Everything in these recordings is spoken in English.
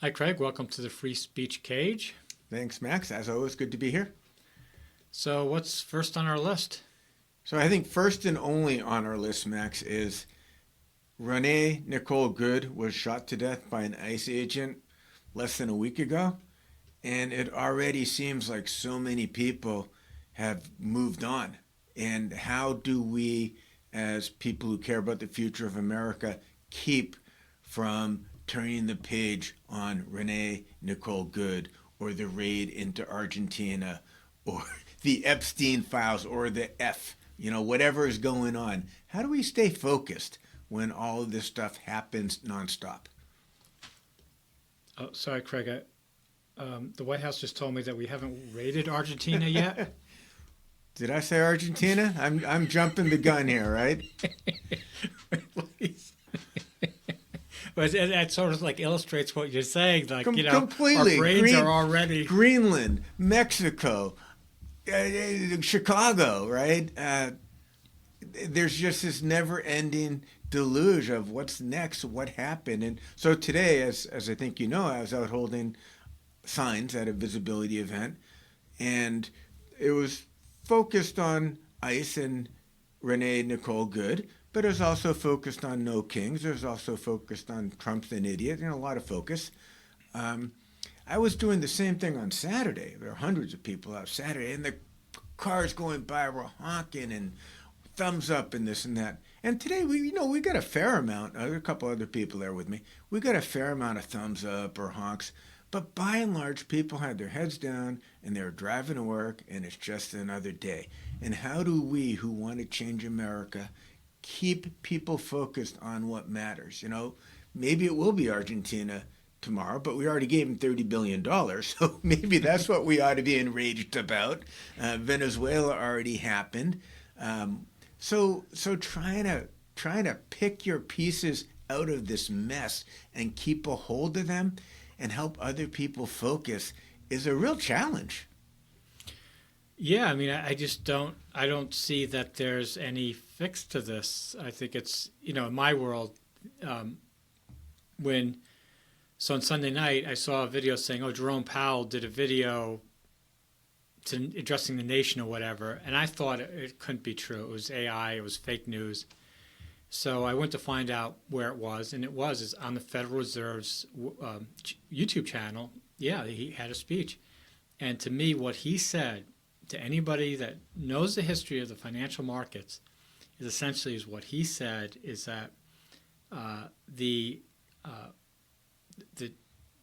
Hi, Craig. Welcome to the Free Speech Cage. Thanks, Max. As always, good to be here. So, what's first on our list? So I think first and only on our list, Max, is Renee Nicole Good was shot to death by an ICE agent less than a week ago. And it already seems like so many people have moved on. And how do we, as people who care about the future of America, keep from turning the page on Renee Nicole Good or the raid into Argentina or the Epstein files or the whatever is going on? How do we stay focused when all of this stuff happens nonstop? Oh, sorry, Craig. The White House just told me that we haven't raided Argentina yet. Did I say Argentina? I'm jumping the gun here, right? But that sort of like illustrates what you're saying. Like, Completely. our brains are already... Greenland, Mexico, Chicago, right? There's just this never-ending deluge of what's next, what happened. And so today, as I think you know, I was out holding signs at a visibility event, and it was focused on ICE and Renee Nicole Good, but it was also focused on No Kings. It was also focused on Trump's an idiot. A lot of focus. I was doing the same thing on Saturday. There were hundreds of people out Saturday, and the cars going by were honking and thumbs up and this and that. And today, we got a fair amount. There were a couple other people there with me. We got a fair amount of thumbs up or honks. But by and large, people had their heads down and they were driving to work, and it's just another day. And how do we, who want to change America, keep people focused on what matters? Maybe it will be Argentina tomorrow, but we already gave them $30 billion, so maybe that's what we ought to be enraged about. Venezuela already happened. So trying to pick your pieces out of this mess and keep a hold of them and help other people focus is a real challenge. Yeah, I mean, I don't see that there's any fix to this. I think it's, in my world, so on Sunday night, I saw a video saying, Jerome Powell did a video addressing the nation or whatever, and I thought it couldn't be true. It was AI, it was fake news. So I went to find out where it was, and it's on the Federal Reserve's YouTube channel. Yeah, he had a speech. And to me, what he said to anybody that knows the history of the financial markets is essentially what he said is that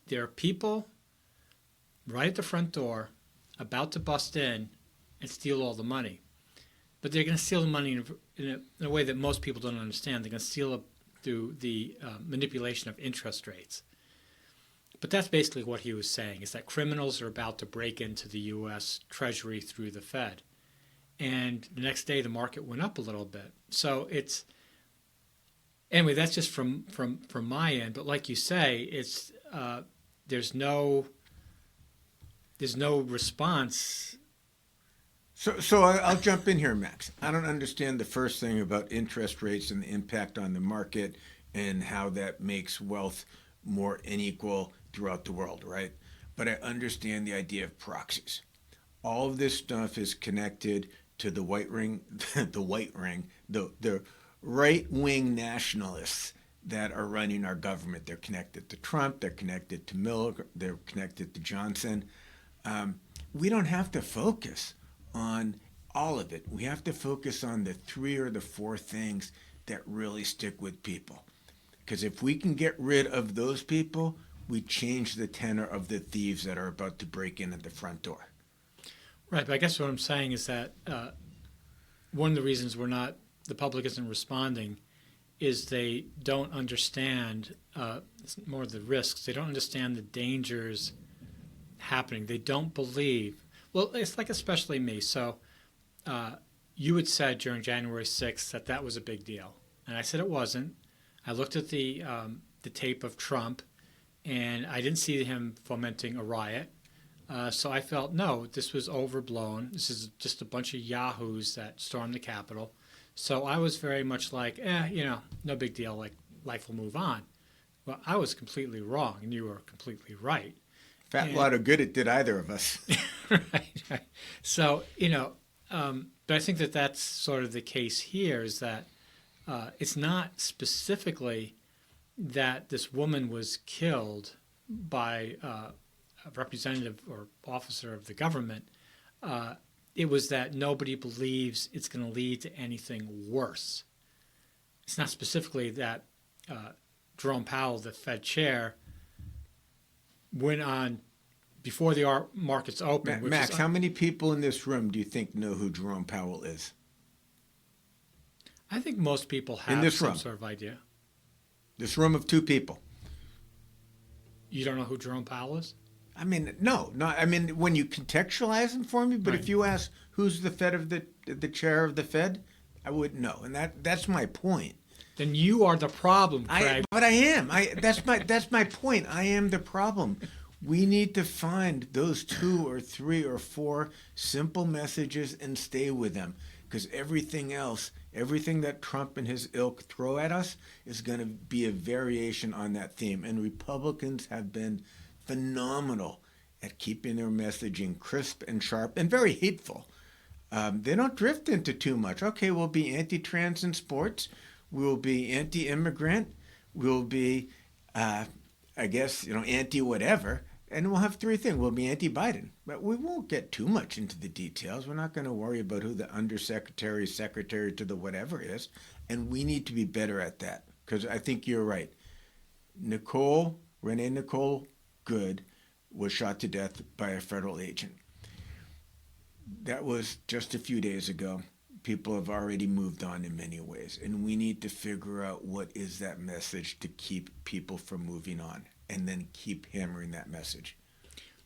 there are people right at the front door about to bust in and steal all the money. But they're going to steal the money in a way that most people don't understand. They're going to steal it through the manipulation of interest rates. But that's basically what he was saying, is that criminals are about to break into the U.S. Treasury through the Fed. And the next day, the market went up a little bit. So anyway, that's just from my end. But like you say, there's no response. So I'll jump in here, Max. I don't understand the first thing about interest rates and the impact on the market and how that makes wealth more unequal throughout the world, right? But I understand the idea of proxies. All of this stuff is connected to the white ring, the right-wing nationalists that are running our government. They're connected to Trump, they're connected to Miller, they're connected to Johnson. We don't have to focus on all of it. We have to focus on the 3 or the 4 things that really stick with people. Because if we can get rid of those people, we change the tenor of the thieves that are about to break in at the front door. Right, but I guess what I'm saying is that one of the reasons the public isn't responding is they don't understand more of the risks. They don't understand the dangers happening. They don't believe. Well, it's like especially me. So you had said during January 6th that was a big deal. And I said it wasn't. I looked at the tape of Trump, and I didn't see him fomenting a riot. So I felt, no, this was overblown. This is just a bunch of yahoos that stormed the Capitol. So I was very much like, no big deal. Like, life will move on. well, I was completely wrong and you were completely right. Fat lot of good it did either of us. Right. So, but I think that that's sort of the case here is that it's not specifically that this woman was killed by a representative or officer of the government. It was that nobody believes it's going to lead to anything worse. It's not specifically that Jerome Powell, the Fed chair, went on before the markets open. Max, how many people in this room do you think know who Jerome Powell is? I think most people In have this some room. sort of idea. This room of two people. You don't know who Jerome Powell is? I mean, no, not. I mean, when you contextualize them for me, but Right. if you ask who's the chair of the Fed, I wouldn't know, and that's my point. Then you are the problem, Craig. But I am. That's my point. I am the problem. We need to find those 2 or 3 or 4 simple messages and stay with them, because everything else, everything that Trump and his ilk throw at us, is going to be a variation on that theme. And Republicans have been phenomenal at keeping their messaging crisp and sharp and very hateful. They don't drift into too much. Okay, we'll be anti-trans in sports. We'll be anti-immigrant. We'll be, anti-whatever. And we'll have 3 things. We'll be anti-Biden. But we won't get too much into the details. We're not going to worry about who the undersecretary, secretary to the whatever is. And we need to be better at that. Because I think you're right. Renee Nicole Good was shot to death by a federal agent. That was just a few days ago. People have already moved on in many ways. And we need to figure out what is that message to keep people from moving on. And then keep hammering that message.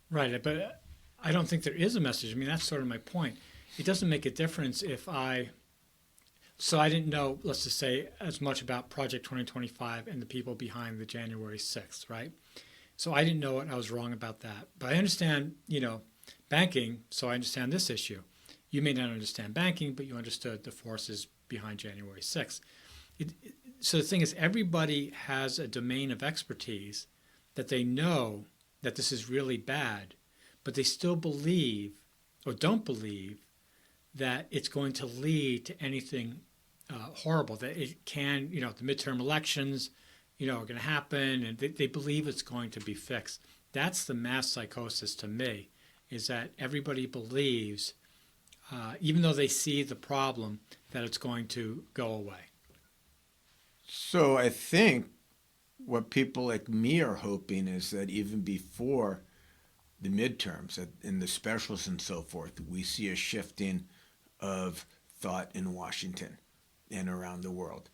Right, but I don't think there is a message. I mean, that's sort of my point. It doesn't make a difference if so I didn't know, let's just say, as much about Project 2025 and the people behind the January 6th, right? So I didn't know it, and I was wrong about that. But I understand, banking, so I understand this issue. You may not understand banking, but you understood the forces behind January 6th. So the thing is, everybody has a domain of expertise that they know that this is really bad, but they still believe or don't believe that it's going to lead to anything horrible, that it can, the midterm elections, are going to happen, and they believe it's going to be fixed. That's the mass psychosis to me, is that everybody believes, even though they see the problem, that it's going to go away. So I think what people like me are hoping is that even before the midterms and the specials and so forth, we see a shifting of thought in Washington and around the world.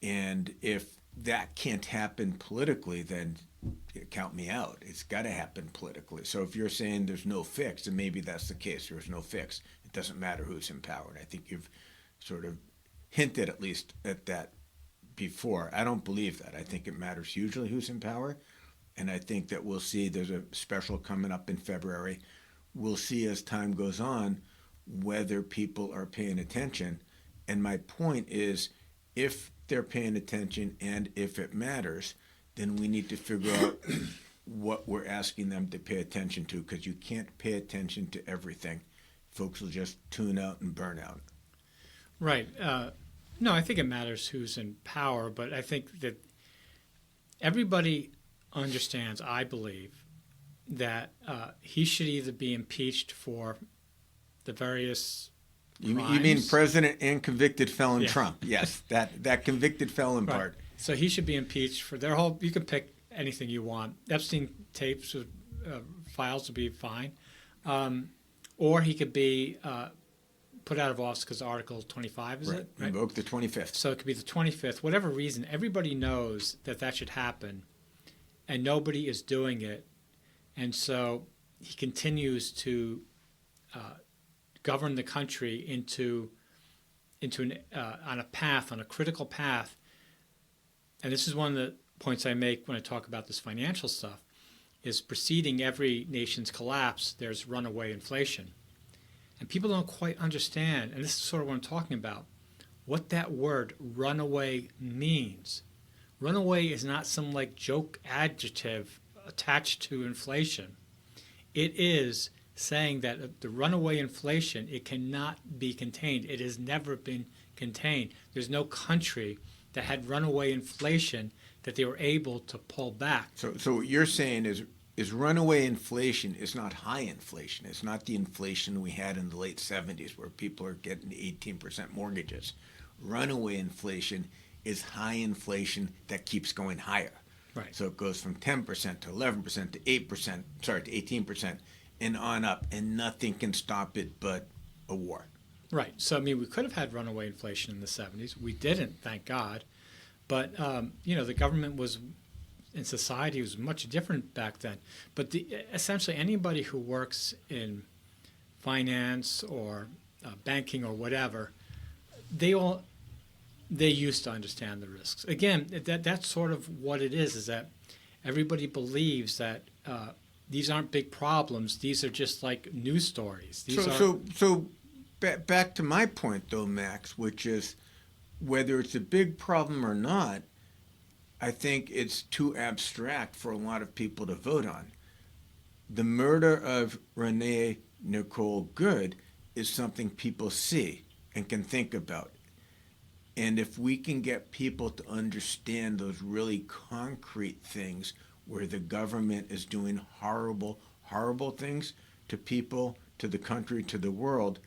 And if that can't happen politically, then count me out. It's got to happen politically. So if you're saying there's no fix, and maybe that's the case, there's no fix. It doesn't matter who's in power. And I think you've sort of hinted at least at that before. I don't believe that. I think it matters hugely who's in power. And I think that we'll see, there's a special coming up in February. We'll see as time goes on whether people are paying attention. And my point is, if they're paying attention and if it matters, then we need to figure out what we're asking them to pay attention to, because you can't pay attention to everything. Folks will just tune out and burn out. Right. No, I think it matters who's in power, but I think that everybody understands, I believe, that he should either be impeached for the various You crimes. mean president and convicted felon Yeah. Trump? Yes, that convicted felon Right. part. So he should be impeached for their whole. You can pick anything you want. Epstein tapes, files would be fine, or he could be put out of office because Article 25 is it? Right. Invoke the 25th. So it could be the 25th. Whatever reason, everybody knows that should happen, and nobody is doing it, and so he continues to govern the country on a critical path. And this is one of the points I make when I talk about this financial stuff, is preceding every nation's collapse, there's runaway inflation. And people don't quite understand, and this is sort of what I'm talking about, what that word runaway means. Runaway is not some like joke adjective attached to inflation. It is saying that the runaway inflation, it cannot be contained. It has never been contained. There's no country that had runaway inflation that they were able to pull back. So what you're saying is runaway inflation is not high inflation. It's not the inflation we had in the late 70s where people are getting 18% mortgages. Runaway inflation is high inflation that keeps going higher. Right. So it goes from 10% to 11% to 8%, sorry, to 18% and on up, and nothing can stop it but a war. Right. So, I mean, we could have had runaway inflation in the 70s. We didn't, thank God. But, the government was, in society, was much different back then. But essentially anybody who works in finance or banking or whatever, they used to understand the risks. Again, that's sort of what it is that everybody believes that these aren't big problems. These are just like news stories. So back to my point, though, Max, which is whether it's a big problem or not, I think it's too abstract for a lot of people to vote on. The murder of Renee Nicole Good is something people see and can think about. And if we can get people to understand those really concrete things where the government is doing horrible, horrible things to people, to the country, to the world,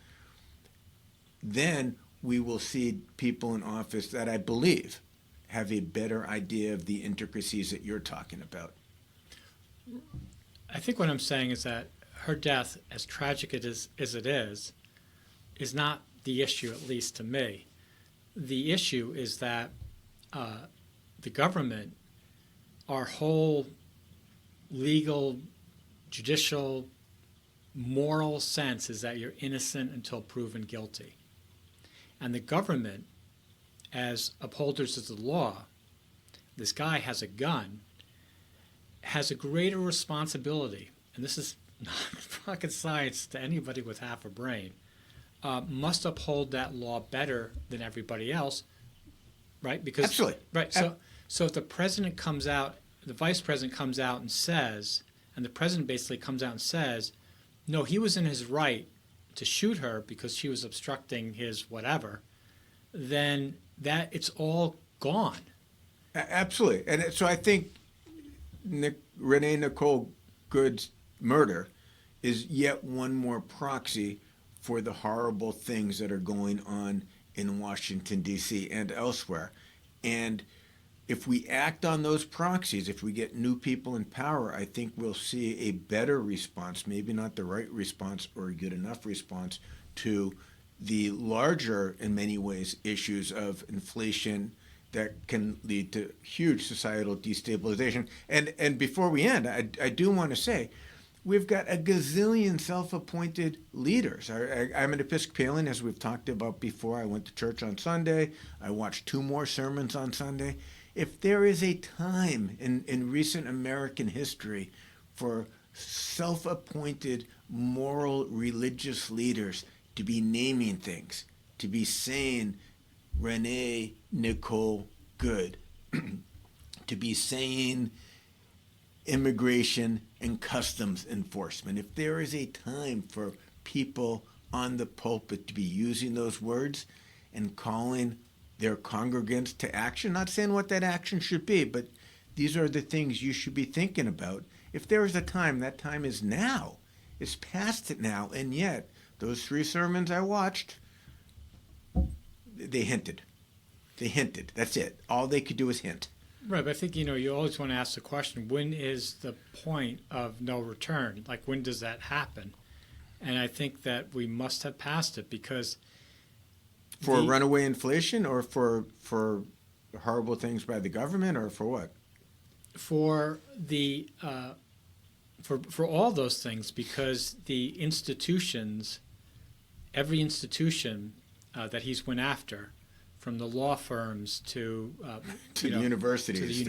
then we will see people in office that I believe have a better idea of the intricacies that you're talking about. I think what I'm saying is that her death, as tragic as it is not the issue, at least to me. The issue is that the government, our whole legal, judicial, moral sense is that you're innocent until proven guilty. And the government, as upholders of the law, this guy has a gun, has a greater responsibility, and this is not rocket science to anybody with half a brain, must uphold that law better than everybody else, right? Because absolutely. Right. So if the president comes out, the vice president comes out and says, and the president basically comes out and says, no, he was in his right to shoot her because she was obstructing his whatever, then that it's all gone. Absolutely. And so I think Renee Nicole Good's murder is yet one more proxy for the horrible things that are going on in Washington, D.C. and elsewhere. And if we act on those proxies, if we get new people in power, I think we'll see a better response, maybe not the right response or a good enough response to the larger, in many ways, issues of inflation that can lead to huge societal destabilization. And before we end, I do want to say, we've got a gazillion self-appointed leaders. I'm an Episcopalian, as we've talked about before. I went to church on Sunday. I watched 2 more sermons on Sunday. If there is a time in recent American history for self-appointed moral religious leaders to be naming things, to be saying Renee Nicole Good, to be saying immigration and customs enforcement, if there is a time for people on the pulpit to be using those words and calling their congregants to action, not saying what that action should be, but these are the things you should be thinking about. If there is a time, that time is now. It's past it now, and yet those 3 sermons I watched, they hinted. They hinted. That's it. All they could do is hint. Right, but I think, you always want to ask the question, when is the point of no return? Like, when does that happen? And I think that we must have passed it because... For runaway inflation or for horrible things by the government or for what? For the... For all those things, because the institutions, every institution that he's went after, from the law firms to the universities,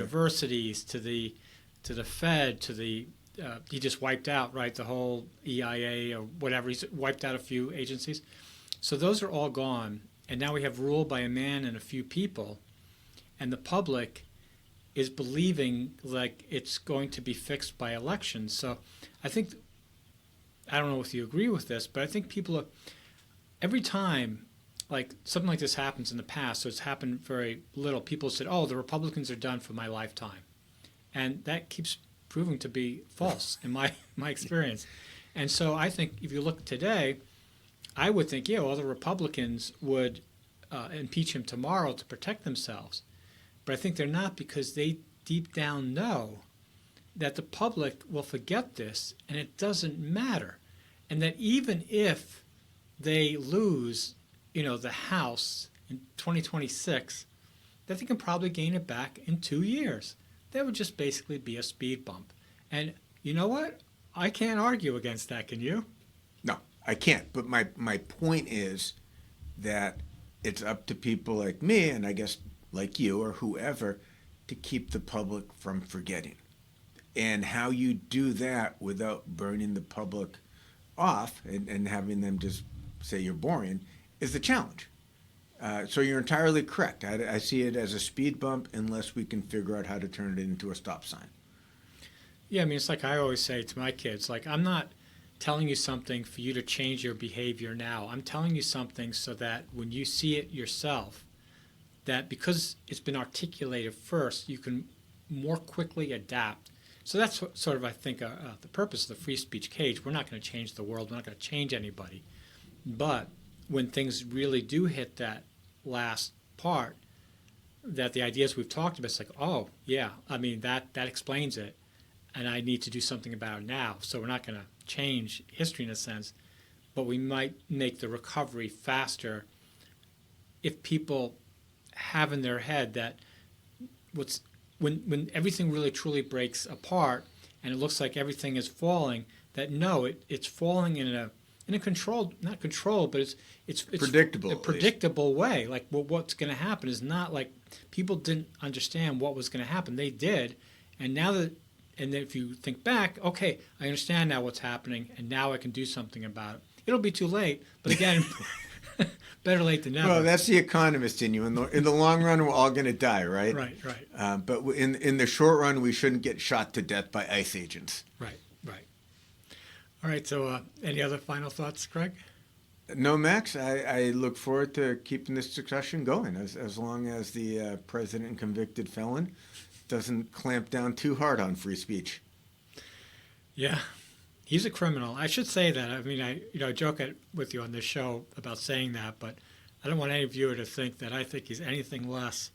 to the Fed, to the he just wiped out the whole EIA or whatever. He's wiped out a few agencies, so those are all gone, and now we have rule by a man and a few people, and the public is believing like it's going to be fixed by elections. So I think, I don't know if you agree with this, but I think people are, every time like something like this happens in the past, so it's happened very little, people said, oh, the Republicans are done for my lifetime. And that keeps proving to be false in my experience. And so I think if you look today, I would think, yeah, well, the Republicans would impeach him tomorrow to protect themselves. But I think they're not, because they deep down know that the public will forget this and it doesn't matter. And that even if they lose, the House in 2026, that they can probably gain it back in 2 years. That would just basically be a speed bump. And you know what? I can't argue against that, can you? No, I can't. But my point is that it's up to people like me, and I guess like you or whoever, to keep the public from forgetting. And how you do that without burning the public off and having them just say you're boring is the challenge. So you're entirely correct. I see it as a speed bump unless we can figure out how to turn it into a stop sign. Yeah, I mean, it's like I always say to my kids, like, I'm not telling you something for you to change your behavior now. I'm telling you something so that when you see it yourself, that because it's been articulated first, you can more quickly adapt. So that's sort of, I think, the purpose of the free speech cage. We're not going to change the world. We're not going to change anybody. But when things really do hit that last part, that the ideas we've talked about, it's like, oh, yeah, I mean, that explains it. And I need to do something about it now. So we're not going to change history in a sense, but we might make the recovery faster if people have in their head that when everything really truly breaks apart and it looks like everything is falling, that no, it's falling in a controlled, not controlled, but it's Predictable, a predictable way. Like, well, what's going to happen is not like people didn't understand what was going to happen. They did, and now that. And then if you think back, okay, I understand now what's happening, and now I can do something about it. It'll be too late, but again, better late than never. Well, that's the economist in you. In the long run, we're all going to die, right? Right. But in the short run, we shouldn't get shot to death by ICE agents. Right. All right, so any other final thoughts, Craig? No, Max, I look forward to keeping this discussion going as long as the president and convicted felon doesn't clamp down too hard on free speech. Yeah, he's a criminal. I should say that. I mean, I joke with you on this show about saying that, but I don't want any viewer to think that I think he's anything less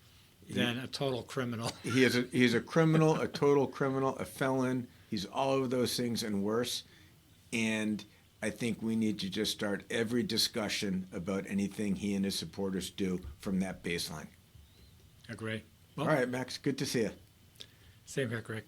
than a total criminal. He's a criminal, a total criminal, a felon. He's all of those things and worse. And I think we need to just start every discussion about anything he and his supporters do from that baseline. Agree. Well, all right, Max, good to see you. Same here, Greg.